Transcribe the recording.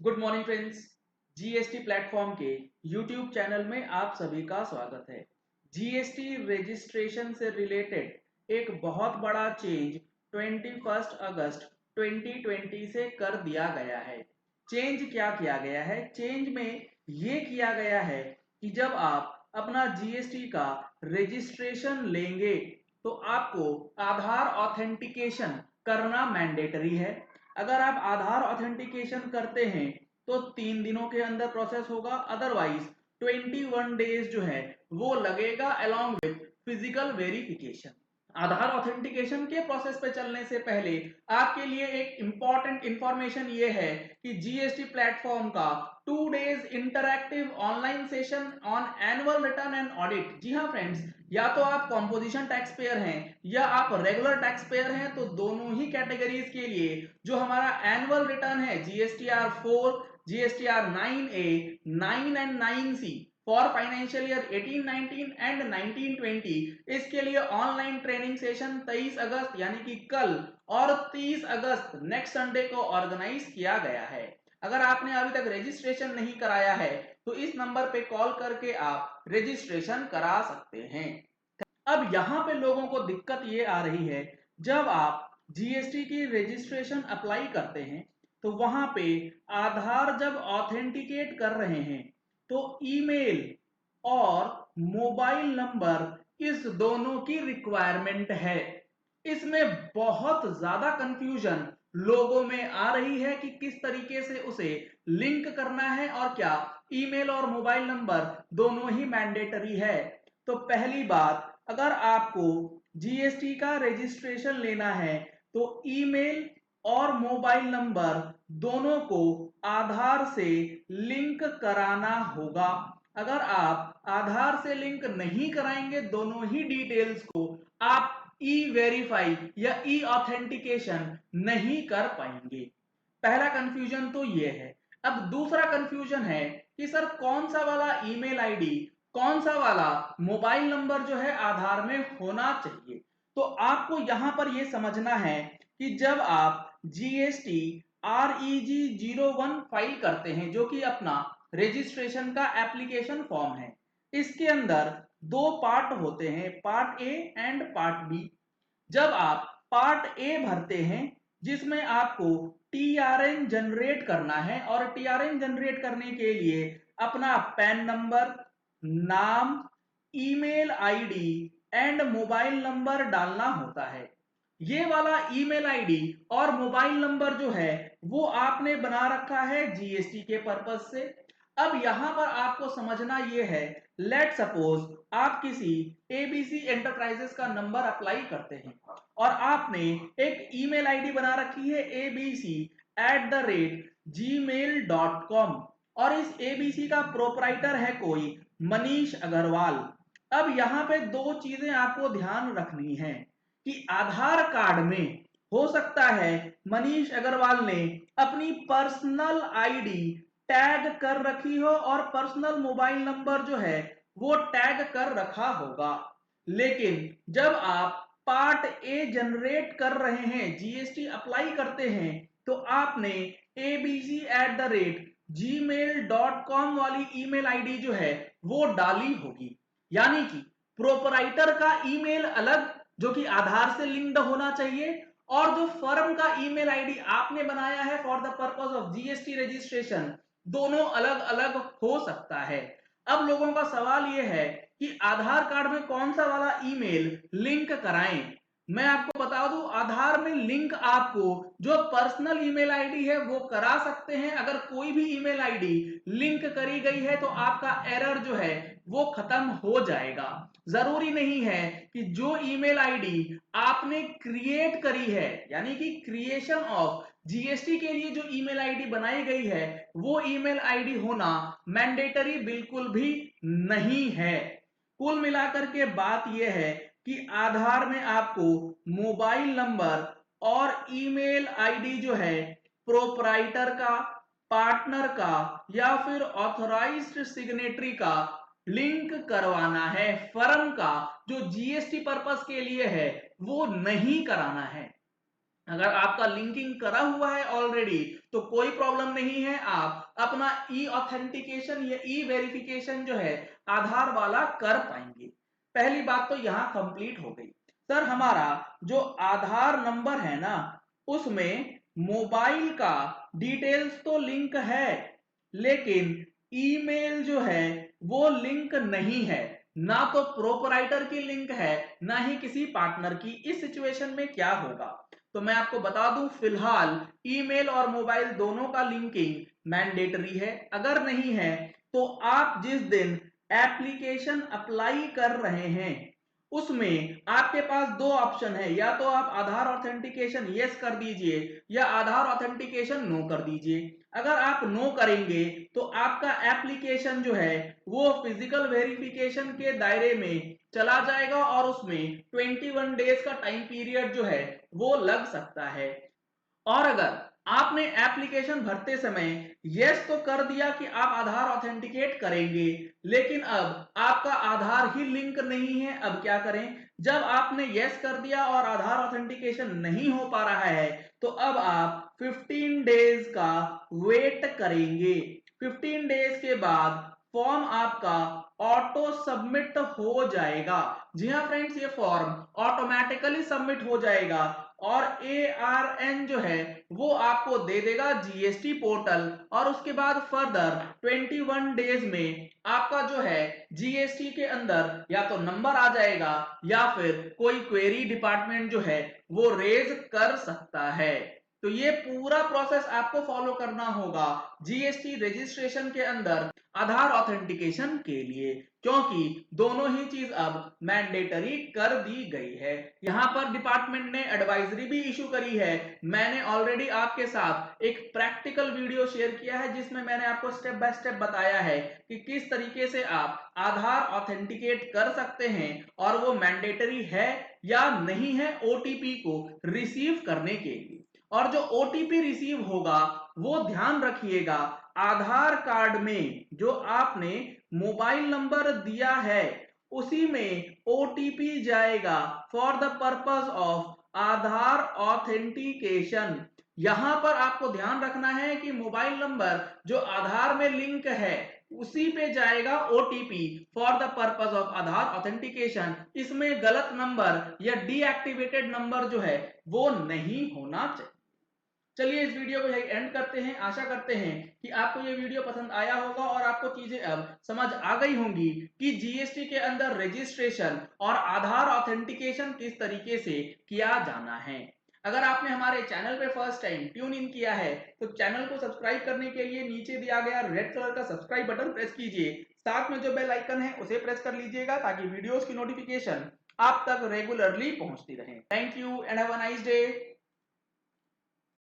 Good morning friends. GST platform के YouTube channel में आप सभी का स्वागत है। जीएसटी रजिस्ट्रेशन से रिलेटेड एक बहुत बड़ा चेंज 21 अगस्त 2020 से कर दिया गया है। चेंज क्या किया गया है? चेंज में ये किया गया है कि जब आप अपना जीएसटी का रजिस्ट्रेशन लेंगे तो आपको आधार ऑथेंटिकेशन करना मैंडेटरी है। अगर आप आधार ऑथेंटिकेशन करते हैं तो 3 दिनों के अंदर प्रोसेस होगा, अदरवाइज 21 डेज जो है वो लगेगा along with physical verification. Aadhaar authentication के प्रोसेस पे चलने से पहले आपके लिए एक इंपॉर्टेंट इंफॉर्मेशन ये है कि जीएसटी प्लेटफॉर्म का 2 days interactive online session on annual return and audit. जी हाँ फ्रेंड्स, या तो आप कॉम्पोजिशन टैक्स पेयर हैं या आप रेगुलर टैक्स पेयर हैं, तो दोनों ही कैटेगरीज के लिए जो हमारा एनुअल रिटर्न है GSTR 4, GSTR 9A, 9 and 9C for financial year 18-19 and 19-20, इसके लिए ऑनलाइन ट्रेनिंग सेशन 23 अगस्त यानी कि कल और 30 अगस्त नेक्स्ट संडे को ऑर्गेनाइज किया गया है। अगर आपने अभी तक रजिस्ट्रेशन नहीं कराया है तो इस नंबर पे कॉल करके आप रजिस्ट्रेशन करा सकते हैं। अब यहां पे लोगों को दिक्कत ये आ रही है, जब आप जीएसटी की रजिस्ट्रेशन अप्लाई करते हैं तो वहां पे आधार जब ऑथेंटिकेट कर रहे हैं तो ईमेल और मोबाइल नंबर इस दोनों की रिक्वायरमेंट है। इसमें बहुत ज्यादा कंफ्यूजन लोगों में आ रही है कि किस तरीके से उसे लिंक करना है और क्या ईमेल और मोबाइल नंबर दोनों ही मैंडेटरी है। तो पहली बात, अगर आपको जीएसटी का रजिस्ट्रेशन लेना है तो ईमेल और मोबाइल नंबर दोनों को आधार से लिंक कराना होगा। अगर आप आधार से लिंक नहीं कराएंगे दोनों ही डिटेल्स को, आप ई वेरीफाई या ई ऑथेंटिकेशन नहीं कर पाएंगे। पहला कंफ्यूजन तो ये है। अब दूसरा कंफ्यूजन है कि सर कौन सा वाला ईमेल आईडी, कौन सा वाला मोबाइल नंबर जो है आधार में होना चाहिए। तो आपको यहां पर यह समझना है कि जब आप जीएसटी REG 01 फाइल करते हैं, जो कि अपना रजिस्ट्रेशन का एप्लीकेशन फॉर्म है, इसके अंदर दो पार्ट होते हैं, part A and part B. जब आप पार्ट ए भरते हैं जिसमें आपको टीआरएन जनरेट करना है, और टीआरएन जनरेट करने के लिए अपना पैन नंबर, नाम, email ID and mobile number डालना होता है। ये वाला ईमेल आईडी और मोबाइल नंबर जो है वो आपने बना रखा है जीएसटी के पर्पज से। अब यहां पर आपको समझना ये है, लेट सपोज आप किसी एबीसी एंटरप्राइजेस का नंबर अप्लाई करते हैं और आपने एक ईमेल आईडी बना रखी है abc@gmail.com, और इस एबीसी का प्रोपराइटर है कोई मनीष अग्रवाल। अब यहां पे दो चीजें आपको ध्यान रखनी है कि आधार कार्ड में हो सकता है मनीष अग्रवाल ने अपनी पर्सनल आईडी टैग कर रखी हो और पर्सनल मोबाइल नंबर जो है वो टैग कर रखा होगा। लेकिन जब आप पार्ट ए जनरेट कर रहे हैं, जीएसटी अप्लाई करते हैं, तो आपने abc@gmail.com वाली ईमेल आईडी जो है वो डाली होगी। यानी कि प्रोपराइटर का ईमेल अलग जो कि आधार से लिंक्ड होना चाहिए, और जो फर्म का ईमेल आईडी आपने बनाया है for the purpose of GST registration, दोनों अलग अलग हो सकता है। अब लोगों का सवाल यह है कि आधार कार्ड में कौन सा वाला ईमेल लिंक कराएं। मैं आपको बता दूं, आधार में लिंक आपको जो पर्सनल ईमेल आईडी है वो करा सकते हैं। अगर कोई भी ईमेल आईडी लिंक करी गई है तो आपका एरर जो है वो खत्म हो जाएगा। जरूरी नहीं है कि जो ईमेल आईडी आपने क्रिएट करी है, यानी कि क्रिएशन ऑफ जीएसटी के लिए जो ईमेल आईडी बनाई गई है, वो ईमेल आईडी होना मैंडेटरी बिल्कुल भी नहीं है। कुल मिलाकर के बात यह है कि आधार में आपको मोबाइल नंबर और ईमेल आईडी जो है प्रोपराइटर का, पार्टनर का या फिर ऑथराइज्ड सिग्नेटरी का लिंक करवाना है। फर्म का जो जीएसटी पर्पस के लिए है वो नहीं कराना है। अगर आपका लिंकिंग करा हुआ है ऑलरेडी तो कोई प्रॉब्लम नहीं है, आप अपना ई ऑथेंटिकेशन या ई वेरिफिकेशन जो है आधार वाला कर पाएंगे। पहली बात तो यहां कंप्लीट हो गई। सर हमारा जो आधार नंबर है ना, उसमें मोबाइल का डिटेल्स तो लिंक है, लेकिन ईमेल जो है वो लिंक नहीं है, ना तो प्रोपराइटर की लिंक है ना ही किसी पार्टनर की। इस सिचुएशन में क्या होगा, तो मैं आपको बता दूं, फिलहाल ईमेल और मोबाइल दोनों का लिंकिंग मैंडेटरी है। अगर नहीं है तो आप जिस दिन एप्लीकेशन अप्लाई कर रहे हैं उसमें आपके पास दो ऑप्शन है, या तो आप आधार ऑथेंटिकेशन यस कर दीजिए या आधार ऑथेंटिकेशन नो कर दीजिए। अगर आप नो करेंगे तो आपका एप्लीकेशन जो है वो फिजिकल वेरिफिकेशन के दायरे में चला जाएगा और उसमें 21 डेज का टाइम पीरियड जो है वो लग सकता है। और अगर आपने एप्लीकेशन भरते समय यस तो कर दिया कि आप आधार ऑथेंटिकेट करेंगे, लेकिन अब आपका आधार ही लिंक नहीं है, अब क्या करें? जब आपने यस कर दिया और आधार ऑथेंटिकेशन नहीं हो पा रहा है तो अब आप 15 डेज का वेट करेंगे। 15 डेज के बाद फॉर्म आपका ऑटो सबमिट हो जाएगा। जी हाँ फ्रेंड्स, ये फॉर्म ऑटोमेटिकली सबमिट हो जाएगा और ARN जो है वो आपको दे देगा जीएसटी पोर्टल, और उसके बाद फर्दर 21 डेज में आपका जो है जीएसटी के अंदर या तो नंबर आ जाएगा या फिर कोई क्वेरी डिपार्टमेंट जो है वो रेज कर सकता है। तो ये पूरा प्रोसेस आपको फॉलो करना होगा जीएसटी रजिस्ट्रेशन के अंदर आधार ऑथेंटिकेशन के लिए, क्योंकि दोनों ही चीज अब मैंडेटरी कर दी गई है। यहां पर डिपार्टमेंट ने एडवाइजरी भी इशू करी है। मैंने ऑलरेडी आपके साथ एक प्रैक्टिकल वीडियो शेयर किया है जिसमें मैंने आपको स्टेप बाय स्टेप बताया है कि किस तरीके से आप आधार ऑथेंटिकेट कर सकते हैं और वो मैंडेटरी है या नहीं है ओटीपी को रिसीव करने के लिए। और जो ओटीपी रिसीव होगा वो ध्यान रखिएगा, आधार कार्ड में जो आपने मोबाइल नंबर दिया है उसी में ओटीपी जाएगा for the purpose of Aadhaar authentication. यहां पर आपको ध्यान रखना है कि मोबाइल नंबर जो आधार में लिंक है उसी पे जाएगा OTP for the purpose of Aadhaar authentication. इसमें गलत नंबर या डीएक्टिवेटेड नंबर जो है वो नहीं होना चाहिए। चलिए इस वीडियो को यही एंड करते हैं। आशा करते हैं कि आपको ये वीडियो पसंद आया होगा और आपको चीजें अब समझ आ गई होंगी कि जीएसटी के अंदर रजिस्ट्रेशन और आधार ऑथेंटिकेशन किस तरीके से किया जाना है। अगर आपने हमारे चैनल पे फर्स्ट टाइम ट्यून इन किया है तो चैनल को सब्सक्राइब करने के लिए नीचे दिया गया रेड कलर का सब्सक्राइब बटन प्रेस कीजिए, साथ में जो बेल आइकन है उसे प्रेस कर लीजिएगा ताकि वीडियोस की नोटिफिकेशन आप तक रेगुलरली पहुंचती रहे। Thank you and have a nice day.